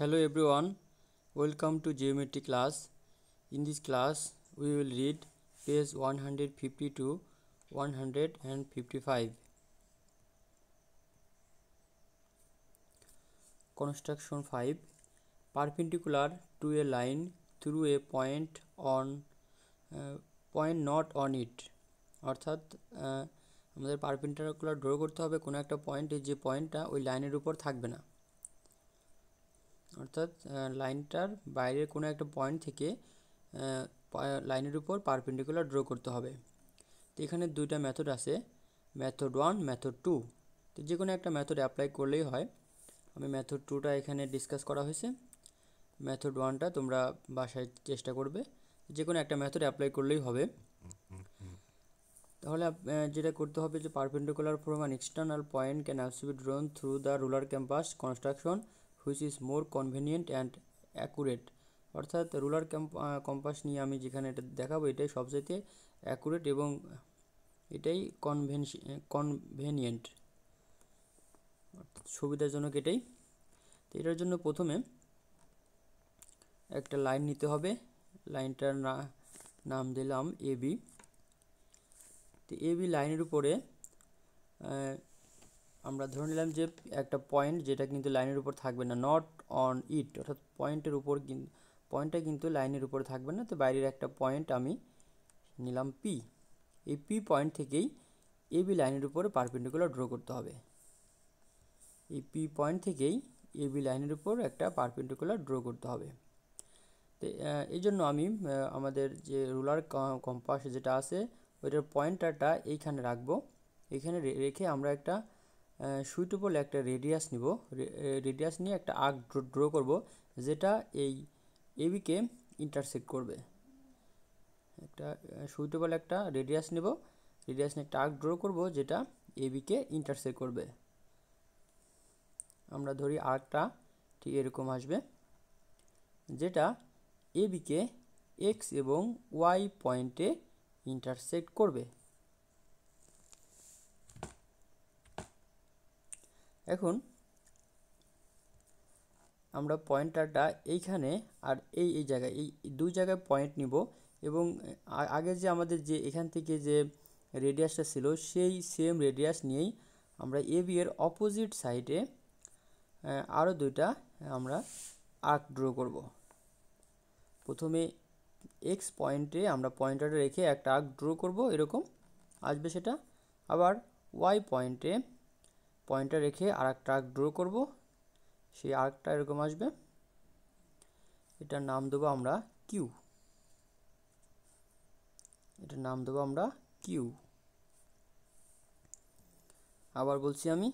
Hello everyone, welcome to geometry class. In this class, we will read page 150 to 155. Construction 5. Perpendicular to a line through a point not on it. অর্থাৎ আমাদের perpendicular draw করতে হবে কোনো একটা পয়েন্টে, যে পয়েন্টটা ওই লাইনের উপর থাকবে না। অর্থাৎ লাইনটার বাইরের কোনো একটা পয়েন্ট থেকে লাইনের উপর পারপেন্ডিকুলার ড্র করতে হবে। তো এখানে দুইটা মেথড আছে, মেথড 1, মেথড 2। তো যে কোনো একটা মেথড অ্যাপ্লাই করলেই হয়। আমি মেথড 2টা এখানে ডিসকাস করা হয়েছে, মেথড 1টা তোমরা বাসায় চেষ্টা করবে, যে কোনো একটা মেথড অ্যাপ্লাই করলেই হবে। তাহলে যেটা করতে হবে যে perpendicular from an external point can also be ড্রন through the ruler campus construction which is more convenient and accurate. অর্থাৎ রুলার কম্পাস নিয়ে আমি যেখানে এটা দেখাবো এটাই সবচেয়ে অ্যাকুরেট এবং এটাই কনভেনিয়েন্ট, সুবিধাজনক এটাই। তো এটার জন্য প্রথমে একটা লাইন নিতে হবে, লাইনটার নাম দিলাম এবি। তো এবি লাইনের উপরে আমরা ধরে নিলাম যে একটা পয়েন্ট যেটা কিন্তু লাইনের উপর থাকবে না, নট অন ইট, অর্থাৎ পয়েন্টটা কিন্তু লাইনের উপরে থাকবে না। তো বাইরের একটা পয়েন্ট আমি নিলাম পি। এই পি পয়েন্ট থেকেই এবি লাইনের উপরে পারপেন্ডিকুলার ড্র করতে হবে। এই পি পয়েন্ট থেকেই এবি লাইনের উপর একটা পারপেন্ডিকুলার ড্র করতে হবে। তো এই জন্য আমি আমাদের যে রুলার কম্পাস যেটা আছে ওইটার পয়েন্টারটা এইখানে রাখবো। এখানে রেখে আমরা একটা সুইটেবল একটা রেডিয়াস নিব, রেডিয়াস নিয়ে একটা আর্ক ড্র করব যেটা এই এবিকে ইন্টারসেক্ট করবে। একটা সুইটেবল একটা রেডিয়াস নেব, রেডিয়াস নিয়ে একটা আর্ক ড্র করব যেটা এবিকে ইন্টারসেক্ট করবে। আমরা ধরি আর্কটা ঠিক এরকম আসবে, যেটা এবিকে এক্স এবং ওয়াই পয়েন্টে ইন্টারসেক্ট করবে। এখন আমরা পয়েন্টারটা এইখানে আর এই জায়গায়, এই দুই জায়গায় পয়েন্ট নিব এবং আগে যে আমাদের যে এখান থেকে যে রেডিয়াসটা ছিল সেই সেম রেডিয়াস নিয়েই আমরা এবি এর অপোজিট সাইডে আরও দুইটা আমরা আর্ক ড্র করব। প্রথমে এক্স পয়েন্টে আমরা পয়েন্টারটা রেখে একটা আর্ক ড্র করব, এরকম আসবে সেটা। আবার ওয়াই পয়েন্টে পয়েন্টার রেখে আর একটা আর্ক ড্র করব, সেই আর্কটা এরকম আসবে। এটার নাম দেবো আমরা কিউ, এটার নাম দেবো আমরা কিউ। আবার বলছি আমি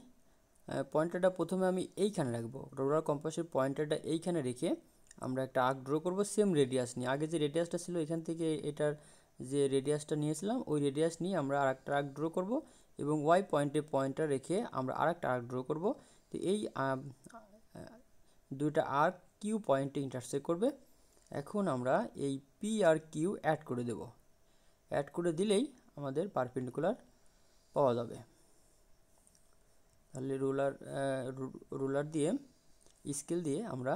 পয়েন্টারটা প্রথমে আমি এইখানে রাখবো, রোলার কম্পাসের পয়েন্টারটা এইখানে রেখে আমরা একটা আর্ক ড্র করব সেম রেডিয়াস নিয়ে। আগে যে রেডিয়াসটা ছিল এখান থেকে এটার যে রেডিয়াসটা নিয়েছিলাম ওই রেডিয়াস নিয়ে আমরা আর একটা আর্ক ড্র করব এবং ওয়াই পয়েন্টে পয়েন্টার রেখে আমরা আর একটা আর্ক ড্র করব। তো এই দুইটা আর্ক কিউ পয়েন্টে ইন্টারসেক্ট করবে। এখন আমরা এই পি আর কিউ অ্যাড করে দেব, অ্যাড করে দিলেই আমাদের পারপেন্ডিকুলার পাওয়া যাবে। তাহলে রুলার দিয়ে স্কেল দিয়ে আমরা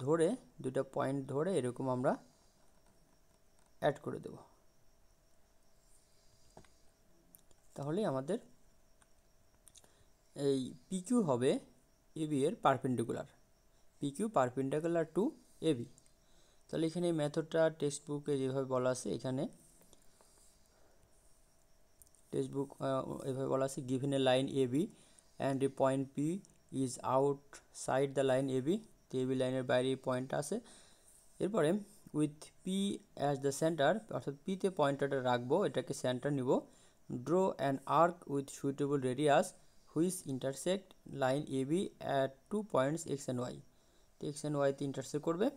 ধরে দুইটা পয়েন্ট ধরে এরকম আমরা অ্যাড করে দেব, তাহলেই আমাদের এই পিকিউ হবে এবি এর perpendicular, PQ perpendicular to AB. তাহলে এখানে এই মেথডটা টেক্সট বুকে যেভাবে বলা আছে, এখানে টেক্সট বুক এভাবে বলা আছে, given a line AB and a point P is outside the line AB. তো এবি লাইনের বাইরে এই পয়েন্টটা আছে। এরপরে with P as the centre, অর্থাৎ পিতে পয়েন্টারটা রাখবো, এটাকে সেন্টার নিব। Draw an arc with suitable radius which intersect line AB at 2 points X and Y. তো এক্স অ্যান্ড ওয়াইতে ইন্টারসেক্ট করবে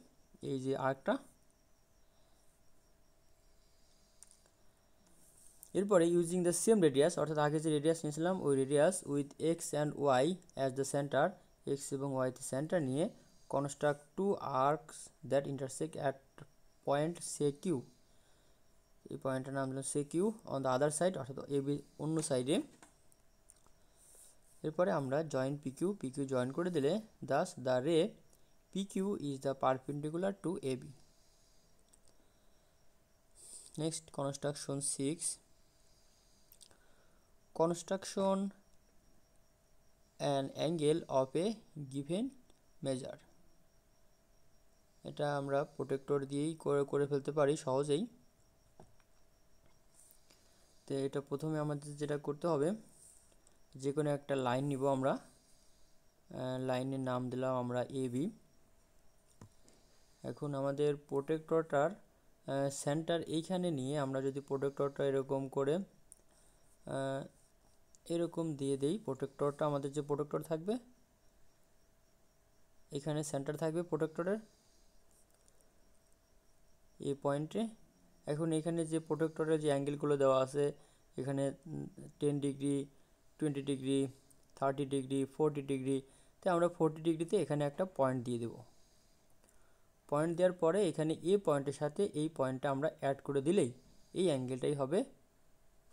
এই যে আর্কটা। এরপরে ইউজিং দ্য সেম রেডিয়াস, অর্থাৎ আগে যে রেডিয়াস নিয়েছিলাম ওই radius with X and Y as the centre, X এবং ওয়াইতে সেন্টার নিয়ে construct 2 arcs that intersect at point say Q. এই পয়েন্টের নাম দিলাম say Q on the other side, অর্থাৎ এবি অন্য সাইডে। এরপরে আমরা জয়েন পিকিউ জয়েন করে দিলে thus the ray PQ is the perpendicular to AB. Next, construction 6. Construction an angle of a given measure. এটা আমরা প্রোটেক্টর দিয়েই করে ফেলতে পারি সহজেই। তো এটা প্রথমে আমাদের যেটা করতে হবে, যে কোনো একটা লাইন নিব আমরা, লাইনের নাম দিলাম আমরা AB। এখন আমাদের প্রোটেক্টরটার সেন্টার এইখানে নিয়ে আমরা যদি প্রোটেক্টরটা এরকম করে এরকম দিয়ে দেই, প্রোটেক্টরটা আমাদের যে প্রোটেক্টর থাকবে এখানে সেন্টার থাকবে প্রোটেক্টরের এই পয়েন্টে। এখন এখানে যে প্রোটেক্টরের যে অ্যাঙ্গেলগুলো দেওয়া আছে, এখানে 10 ডিগ্রি, 20 ডিগ্রি, 30 ডিগ্রি, 40 ডিগ্রি, তাই আমরা 40 ডিগ্রিতে এখানে একটা পয়েন্ট দিয়ে দেব। পয়েন্ট দেওয়ার পরে এখানে এ পয়েন্টের সাথে এই পয়েন্টটা আমরা অ্যাড করে দিলেই এই অ্যাঙ্গেলটাই হবে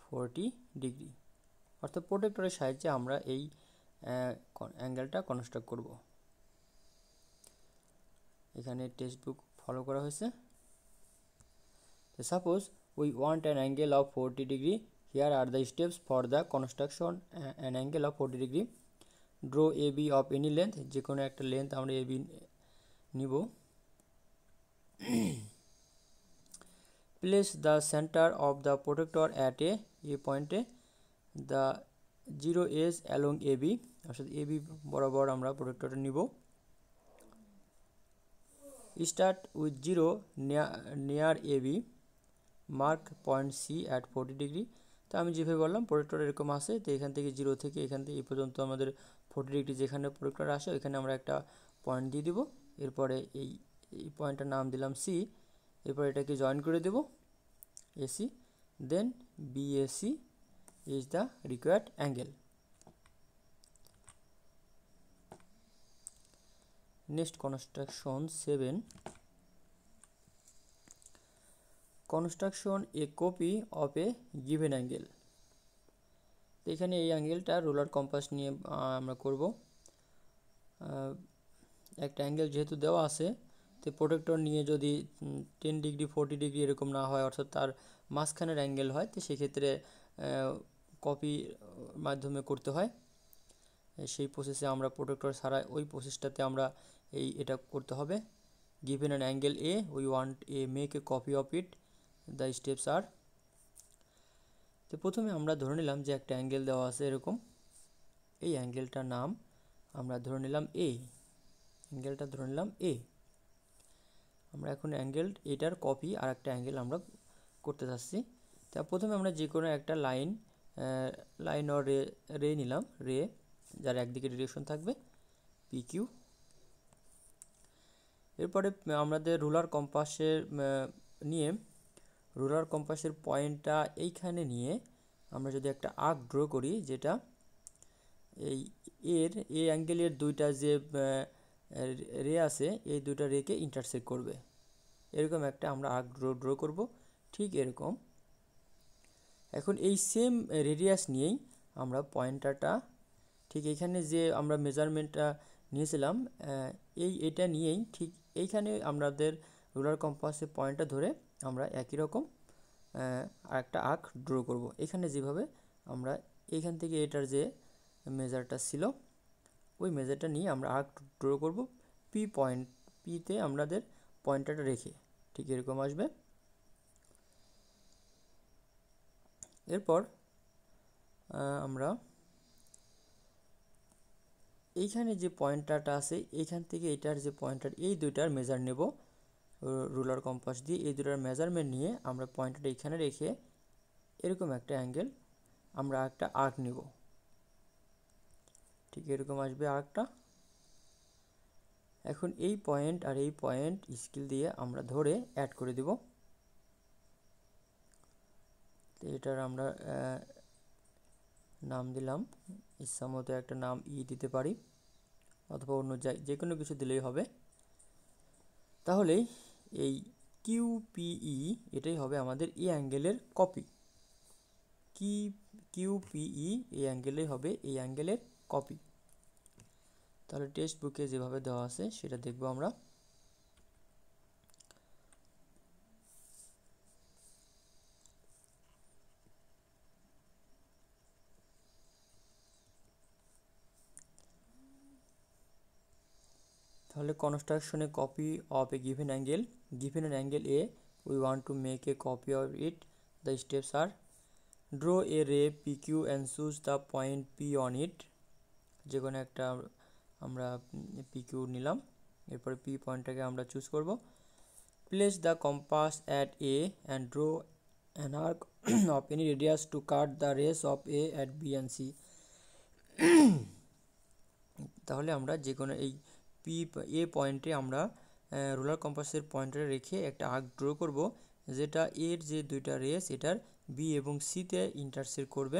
40 ডিগ্রি। অর্থাৎ প্রোটেক্টরের সাহায্যে আমরা এই অ্যাঙ্গেলটা কনস্ট্রাক্ট করব। এখানে টেক্সট বুক ফলো করা হয়েছে। Suppose we want an angle of 40 degree. Here are the steps for the construction an angle of 40 degree. Draw AB of any length, যে কোনো একটা লেন্থ আমরা AB নিব। Place the center of the protector at a point. The 0 is along AB, অর্থাৎ AB বরাবর আমরা প্রোটেক্টরটা নিব। Start with 0 near AB. Mark point C at 40 degree. তো আমি যেভাবে বললাম প্রোটেক্টর এরকম আসে, তো এখান থেকে 0 থেকে এখান থেকে এই পর্যন্ত আমাদের 40 ডিগ্রি যেখানে প্রোটেক্টর আসে ওইখানে আমরা একটা পয়েন্ট দিয়ে দিব। এরপরে এই পয়েন্টটার নাম দিলাম সি। এরপর এটাকে জয়েন করে দেব AC, then BAC is the required angle. Next construction 7। Construction a copy of a given angle. এখানে এই অ্যাঙ্গেলটা রোলার কম্পাস নিয়ে আমরা করব। একটা অ্যাঙ্গেল যেহেতু দেওয়া আছে, তো প্রোটেক্টর নিয়ে যদি 10 ডিগ্রি 40 ডিগ্রি এরকম না হয়, অর্থাৎ তার মাঝখানের অ্যাঙ্গেল হয়, তো সেক্ষেত্রে কপি মাধ্যমে করতে হয়। সেই প্রসেসে আমরা প্রোটেক্টর ছাড়া ওই প্রসেসটাতে আমরা এটা করতে হবে। Given an angle A, we want a make a copy of it. The steps are, তো প্রথমে আমরা ধরে নিলাম যে একটা অ্যাঙ্গেল দেওয়া আছে এরকম, এই অ্যাঙ্গেলটার নাম আমরা ধরে নিলাম এ, অ্যাঙ্গেলটা ধরে নিলাম এ। আমরা এখন অ্যাঙ্গেল এটার কপি আর একটা অ্যাঙ্গেল আমরা করতে চাচ্ছি। তা প্রথমে আমরা যে কোনো একটা লাইন অর রে নিলাম, রে যার একদিকে ডিরেকশন থাকবে PQ। এরপরে আমাদের রুলার কম্পাসের পয়েন্টটা এইখানে নিয়ে আমরা যদি একটা আর্ক ড্র করি, যেটা এই অ্যাঙ্গেলের দুইটা যে রে আছে এই দুইটা রেকে ইন্টারসেক্ট করবে, এরকম একটা আমরা আর্ক ড্র করব, ঠিক এরকম। এখন এই সেম রেডিয়াস নিয়েই আমরা পয়েন্টারটা ঠিক এইখানে যে আমরা মেজারমেন্টটা নিয়েছিলাম এটা নিয়েই ঠিক এইখানে আমাদের রুলার কম্পাসে পয়েন্টটা ধরে আমরা একই রকম আরেকটা আর্ক ড্র করব। এখানে যেভাবে আমরা এইখান থেকে এটার যে মেজারটা ছিল ওই মেজারটা নিয়ে আমরা আর্ক ড্র করব পিতে আমাদের পয়েন্টারটা রেখে, ঠিক এরকম আসবে। এরপর আমরা এইখানে যে পয়েন্টারটা আছে এইখান থেকে এটার যে পয়েন্টার, এই দুইটার মেজার নেব রুলার কম্পাস দিয়ে। এই দুটার মেজারমেন্ট নিয়ে আমরা পয়েন্টারটা এখানে রেখে এরকম একটা অ্যাঙ্গেল আমরা একটা আর্ক নেব, ঠিক এরকম আসবে আর্কটা। এখন এই পয়েন্ট আর এই পয়েন্ট স্কেল দিয়ে আমরা ধরে অ্যাড করে দেব। তো এটার আমরা নাম দিলাম, ইচ্ছা মতো একটা নাম দিতে পারি, অথবা অন্য যে কোনো কিছু দিলেই হবে। তাহলে এই QPE এটাই হবে আমাদের এই অ্যাঙ্গেলের কপি। QPE এই অ্যাঙ্গেলেই হবে এই অ্যাঙ্গেলের কপি। তাহলে টেক্সট বুকে যেভাবে দেওয়া আছে সেটা দেখব আমরা। তাহলে কনস্ট্রাকশনে copy of a given angle, given an angle A, we want to make a copy of it. The steps are: draw a ray PQ and choose the point P on it. যে কোনো একটা আমরা PQ নিলাম, এরপরে P পয়েন্টটাকে আমরা choose করব। Place the compass at A and draw an arc of any radius to cut the rays of A at B and C. তাহলে আমরা যে কোনো এই পি এ পয়েন্টে আমরা রোলার কম্পাসের পয়েন্টারে রেখে একটা আর্ক ড্র করব, যেটা এর যে দুইটা রেস এটার বি এবং সিতে ইন্টারসেক্ট করবে।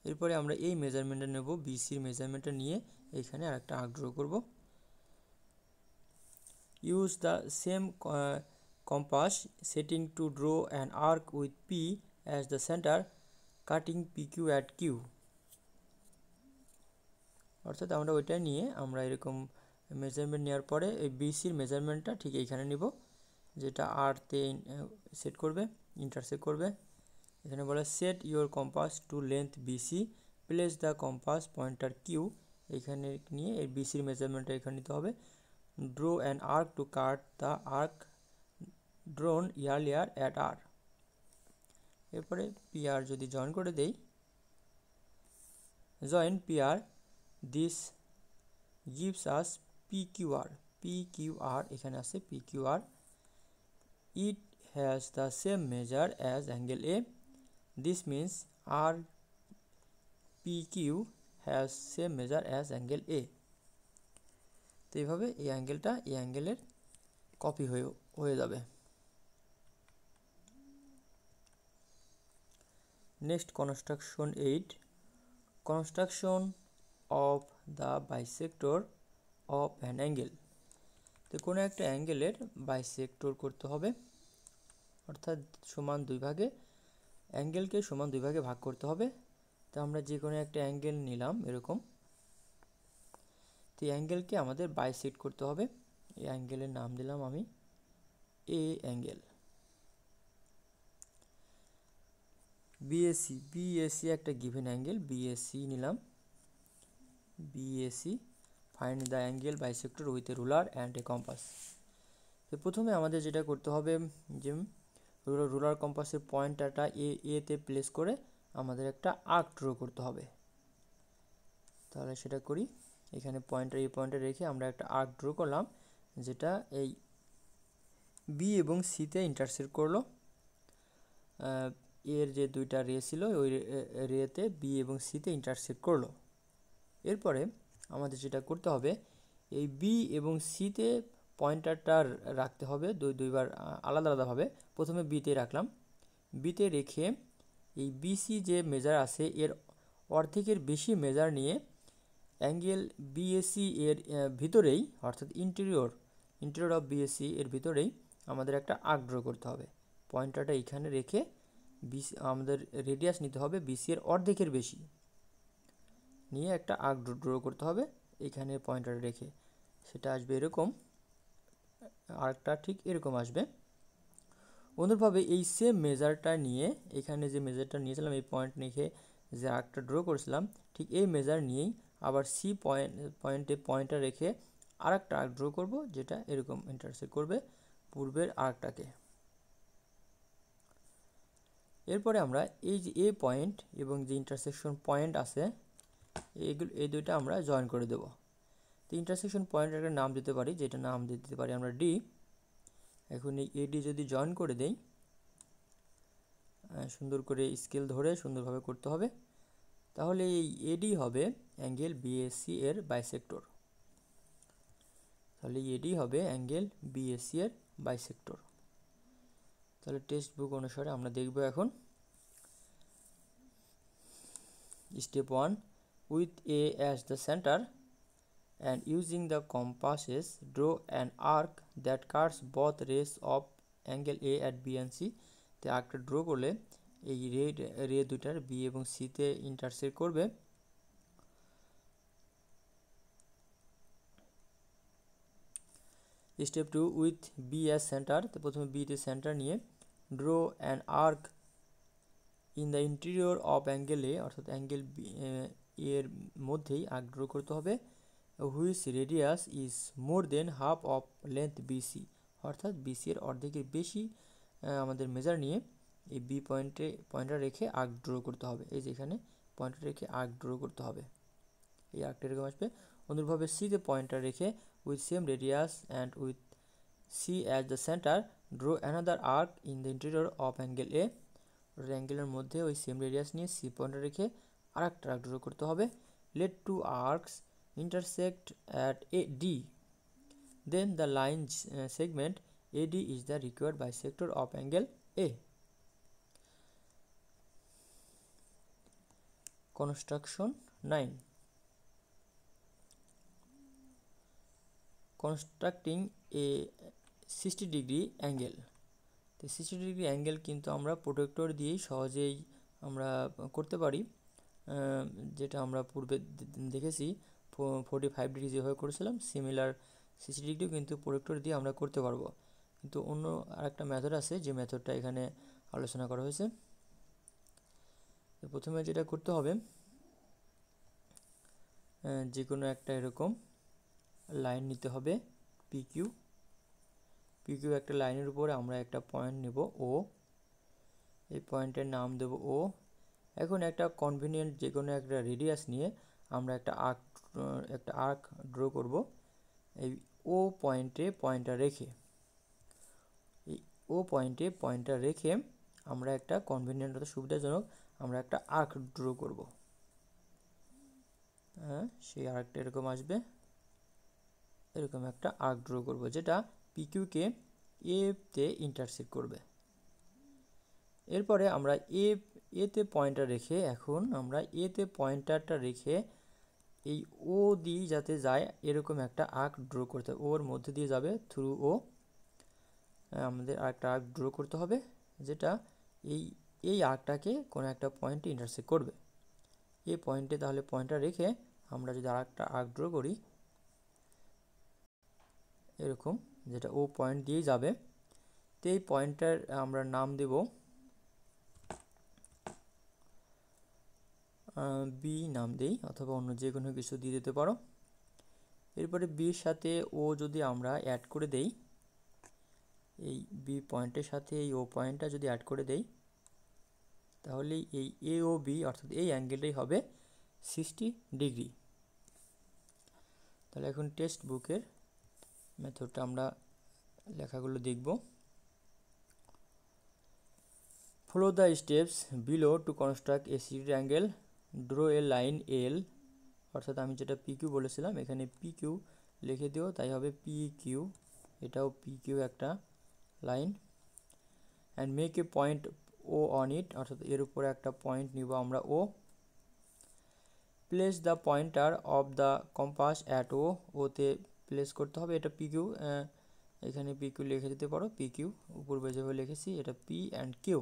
এরপরে আমরা এই মেজারমেন্টটা নেব, বিসির মেজারমেন্টটা নিয়ে এইখানে আর একটা আর্ক ড্র করব। Use the same compass setting to draw an arc with P as the centre, cutting P Q at Q. অর্থাৎ আমরা ওইটা নিয়ে আমরা এরকম মেজারমেন্ট নেওয়ার পরে এই বিসির মেজারমেন্টটা ঠিক এইখানে নিব, যেটা আরতে সেট করবে, ইন্টারসেক্ট করবে। এখানে বলে set your compass to length BC, place the compass pointer Q, এখানে নিয়ে এই বিসির মেজারমেন্টটা এখানে নিতে হবে। Draw an arc to cut the arc drawn earlier at R. এরপরে পিআর যদি জয়েন করে দেই, join PR, this gives us PQR, এখানে আছে PQR, it has the same measure as angle A, this means RPQ has same measure as angle A. তো এইভাবে এই অ্যাঙ্গেলটা এই অ্যাঙ্গেলের কপি হয়ে যাবে। Next construction 8, construction of the bisector of an angle. তো কোনো একটা অ্যাঙ্গেলের বাইসেক্টর করতে হবে, অর্থাৎ সমান দুই ভাগে, অ্যাঙ্গেলকে সমান দুই ভাগে ভাগ করতে হবে। তো আমরা যে কোনো একটা অ্যাঙ্গেল নিলাম এরকম, তো এই অ্যাঙ্গেলকে আমাদের বাইসেক্ট করতে হবে। এই অ্যাঙ্গেলের নাম দিলাম আমি এ অ্যাঙ্গেল। বিএসি একটা গিভেন অ্যাঙ্গেল, বিএসি নিলাম, BAC, find the angle bisector with a ruler and a compass. তো প্রথমে আমাদের যেটা করতে হবে, যে রুলার কম্পাসের পয়েন্টারটা এতে প্লেস করে আমাদের একটা আর্ক ড্র করতে হবে। তাহলে সেটা করি, এখানে এই পয়েন্টে রেখে আমরা একটা আর্ক ড্র করলাম, যেটা এই বি এবং সিতে ইন্টারসেক্ট করলো। এর যে দুইটা রে ছিল ওই রেতে বি এবং সিতে ইন্টারসেক্ট করলো। এরপরে আমাদের যেটা করতে হবে, এই বি এবং সিতে পয়েন্টারটা রাখতে হবে দুইবার আলাদা আলাদাভাবে। প্রথমে বিতে রাখলাম, বিতে রেখে এই বিসি যে মেজার আছে এর অর্ধেকের বেশি মেজার নিয়ে অ্যাঙ্গেল বিএসি এর ভিতরেই, অর্থাৎ ইন্টেরিয়র অফ বিএসি এর ভিতরেই আমাদের একটা আর্ক ড্র করতে হবে। পয়েন্টারটা এখানে রেখে আমাদের রেডিয়াস নিতে হবে বিসি এর অর্ধেকের বেশি নিয়ে একটা আর্ক ড্র করতে হবে এখানে পয়েন্টার রেখে। সেটা আসবে এরকম, আর্কটা ঠিক এরকম আসবে। অনুরূপভাবে এই সেম মেজারটা নিয়ে, এখানে যে মেজারটা নিয়েছিলাম এই পয়েন্ট রেখে যে আর্কটা ড্র করেছিলাম, ঠিক এই মেজার নিয়েই আবার সি পয়েন্টে পয়েন্টার রেখে আর একটা আর্ক ড্র করব, যেটা এরকম ইন্টারসেক্ট করবে পূর্বের আর্কটাকে। এরপরে আমরা এই যে এ পয়েন্ট এবং যে ইন্টারসেকশন পয়েন্ট আছে এই দুইটা আমরা জয়েন করে দেব। তো ইন্টারসেকশন পয়েন্টের একটা নাম দিতে পারি, যেটা নাম দিতে পারি আমরা ডি। এখন এই এডি যদি জয়েন করে দেই, সুন্দর করে স্কেল ধরে সুন্দরভাবে করতে হবে, তাহলে এই এডি হবে অ্যাঙ্গেল বিএসসি এর বাইসেক্টর। তাহলে এডি হবে অ্যাঙ্গেল বিএসসি এর বাইসেক্টর। তাহলে টেক্সট বুক অনুসারে আমরা দেখব এখন। Step 1, with A as the center and using the compasses draw an arc that cuts both rays of angle A at B and C. তো আর্কটা ড্র করলে এই রে দুটার বি এবং সিতে ইন্টারসেক্ট করবে। Step 2 with B as centre, তো প্রথমে বিতে সেন্টার নিয়ে draw an arc in the interior of angle A, অর্থাৎ অ্যাঙ্গেল এর মধ্যেই আর্ক ড্র করতে হবে, which radius is more than half of length BC, অর্থাৎ বিসি এর অর্ধেকের বেশি আমাদের মেজার নিয়ে এই বি পয়েন্টটা রেখে আর্ক ড্র করতে হবে। এই যে এখানে পয়েন্টটা রেখে আর্ক ড্র করতে হবে, এই আর্কটা এরকম আসবে। অনুরূপভাবে সিতে পয়েন্টটা রেখে with same radius and with C as the centre draw another arc in the interior of angle A, অ্যাঙ্গেলের মধ্যে ওই সেম রেডিয়াস নিয়ে সি পয়েন্টটা রেখে আর একটা আর্ক ড্র করতে হবে। Let two arcs intersect at AD, then the line segment AD is the required bisector of angle A. Construction 9. Constructing a 60 degree angle. তো 60 ডিগ্রি অ্যাঙ্গেল কিন্তু আমরা প্রোটেক্টর দিয়েই সহজেই আমরা করতে পারি, যেটা আমরা পূর্বে দেখেছি 45 ডিগ্রি যেভাবে করেছিলাম, সিমিলার 60 ডিগ্রিও কিন্তু প্রোটেক্টর দিয়ে আমরা করতে পারবো। কিন্তু অন্য আরেকটা মেথড আছে, যে মেথডটা এখানে আলোচনা করা হয়েছে। প্রথমে যেটা করতে হবে, যে কোনো একটা এরকম লাইন নিতে হবে, পিকিউ একটা লাইনের উপরে আমরা একটা পয়েন্ট নেব ও, এই পয়েন্টের নাম দেব ও। এখন একটা কনভিনিয়েন্ট যে কোনো একটা রেডিয়াস নিয়ে আমরা একটা আর্ক ড্র করব এই ও পয়েন্টটা রেখে, এই ও পয়েন্টটা রেখে আমরা একটা কনভিনিয়েন্ট অর্থাৎ সুবিধাজনক আমরা একটা আর্ক ড্র করব। সেই আর্কটা এরকম আসবে, এরকম একটা আর্ক ড্র করব যেটা পিকিউকে এতে ইন্টারসেক্ট করবে। এরপরে আমরা এতে পয়েন্টার রেখে, এখন আমরা এতে পয়েন্টারটা রেখে এই ও দিয়ে যাতে যায় এরকম একটা আর্ক ড্র করতে হবে, ওর মধ্যে দিয়ে যাবে থ্রু ও, আমাদের আরেকটা আর্ক ড্র করতে হবে যেটা এই আর্কটাকে কোনো একটা পয়েন্টে ইন্টারসেক্ট করবে। এই পয়েন্টে তাহলে পয়েন্টটা রেখে আমরা যদি আরেকটা আর্ক ড্র করি এরকম, যেটা ও পয়েন্ট দিয়েই যাবে, তো এই পয়েন্টটার আমরা নাম দেব বি নাম দেই, অথবা অন্য যে কোনো কিছু দিয়ে দিতে পারো। এরপরে বির সাথে ও যদি আমরা অ্যাড করে দেই, এই বি পয়েন্টের সাথে এই ও পয়েন্টটা যদি অ্যাড করে দেই, তাহলে এই এ ও বি অর্থাৎ এই অ্যাঙ্গেলটাই হবে 60 ডিগ্রি। তাহলে এখন টেক্সট বুকের মেথডটা আমরা লেখাগুলো দেখব। Follow the steps below two construct A CD angle, draw A line এল, অর্থাৎ আমি যেটা পিকিউ বলেছিলাম এখানে পিকিউ লিখে দিও, তাই হবে পিকিউ, এটাও পিকিউ একটা লাইন। And make a point O on it, অর্থাৎ এর উপরে একটা পয়েন্ট নিব আমরা O. Place the pointer of the compass at O, ওতে প্লেস করতে হবে, এটা পিকিউ, এখানে পিকিউ লিখে দিতে পারো, পিকিউ পূর্বে যেভাবে লিখেছি এটা P and Q.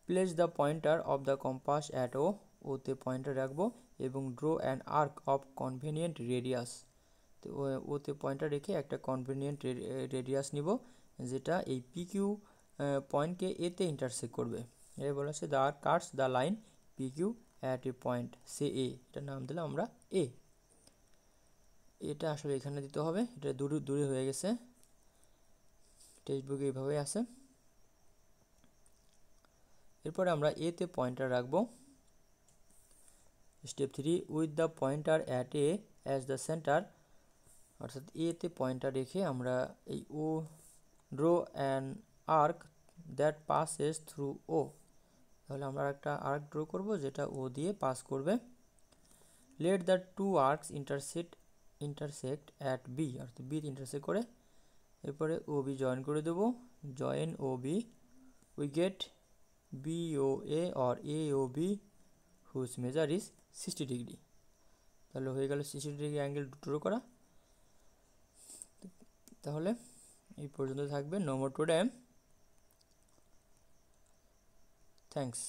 Place the pointer of the compass at O, ওতে পয়েন্টার রাখবো, এবং draw an arc of convenient radius, তো ওতে পয়েন্টার রেখে একটা কনভিনিয়েন্ট রেডিয়াস নিব যেটা এই পিকিউ পয়েন্টকে এতে ইন্টারসেক্ট করবে। এর বলা হচ্ছে the arc cuts the line PQ at a point say A, এটার নাম দিলাম আমরা এ। এটা আসলে এখানে দিতে হবে, এটা দূরে হয়ে গেছে, টেক্সট বুকে এইভাবে আছে। এরপরে আমরা এতে পয়েন্টার রাখবো। Step 3 with the pointer at A as the centre, অর্থাৎ এতে পয়েন্টার রেখে আমরা এই O draw an arc that passes through O, তাহলে আমরা একটা আর্ক ড্র করব যেটা ও দিয়ে পাস করবে। Let the two arcs intersect at B, অর্থাৎ বি ইন্টারসেক্ট করে এরপরে ও বি জয়েন করে দেবো, join O B, we get B O A or A O B whose measure is 60 degree. তাহলে হয়ে গেল 60 ডিগ্রি অ্যাঙ্গেল ড্র করা। তাহলে এই পর্যন্ত থাকবে। No more today. থ্যাংকস।